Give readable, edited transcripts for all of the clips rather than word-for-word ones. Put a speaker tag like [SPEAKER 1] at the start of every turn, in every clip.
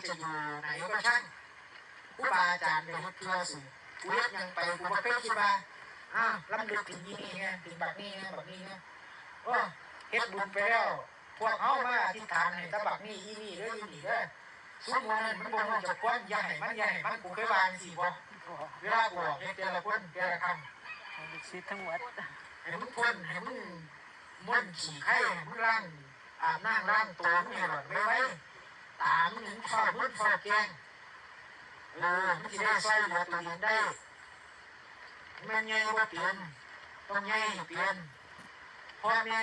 [SPEAKER 1] จะอยู่ไหนก็ช่างครูบาอาจารย์เนี่ยเพื่อสื่อกูเรียกยังไปกูมาเป็นคิดว่าลำดึกถึงยี่นี่ไงถึงบักนี่ไงบักนี่ไงโอ้เฮ็ดบุญไปแล้วพวกเขามาอธิษฐานให้ตะบักนี่อีนี่เด้ออีนี่เด้อซุ้มมันบ่รู้จักความใหญ่มันกูเคยวางสิบ่เวลากูเฮ็ดแต่ละคนแต่ละคำ
[SPEAKER 2] สิทั้งหมด
[SPEAKER 1] ให้มึงพ่นให้มึงม่วนขี่ไข่มึงล้างอาบน้ำล้างตัวมึงให้หลอดไว้ตามึงถึงฟ้ามึงฟ้าแกงมึงสิได้ใส่เหลือตัวเองได้แม่ใหญ่บ่เปลี่ยนต้องใหญ่เปลี่ยนพ่อแม่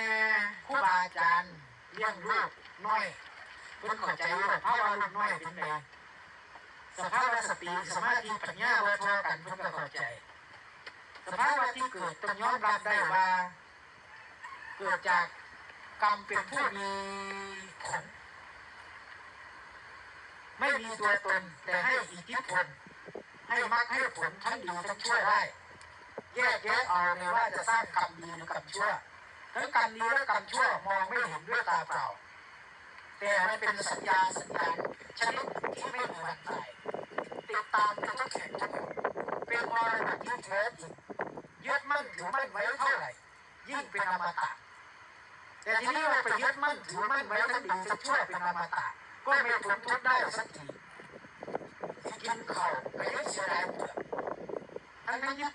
[SPEAKER 1] ครูบาอาจารย์เลี้ยงลูกน้อยเพิ่นเข้าใจว่าภาวะลูกน้อยเป็นไงสภาวะสติสมาธิปัญญาบ่เท่ากันเพิ่นก็เข้าใจสภาวะที่เกิดต้องยอมรับได้ว่าเกิดจากกรรมเป็นผู้มีผลไม่มีตัวตนแต่ให้อิทธิพลให้มรรคให้ผลทั้งดีทั้งชั่วได้แยกแยะเอาเลยว่าจะสร้างกรรมดีหรือกรรมชั่วทั้งกรรมดีและกรรมชั่วมองไม่เห็นด้วยตาเปล่าแต่มันเป็นสัญญาณชนิดที่ไม่มีวันตายติดตามจะต้องแข็งจะเป็นมรดกที่แท้จริงยึดมั่นถือมั่นไว้เท่าไหร่ยิ่งเป็นอมตะแต่ทีนี้เราไปยึดมั่นถือมั่นไว้ทั้งดีทั้งชั่วเป็นอมตะก็ไม่พ้นทุกข์ได้สักทีกินข้าวไปเสียดายเปลือกทั้งนั้นยึด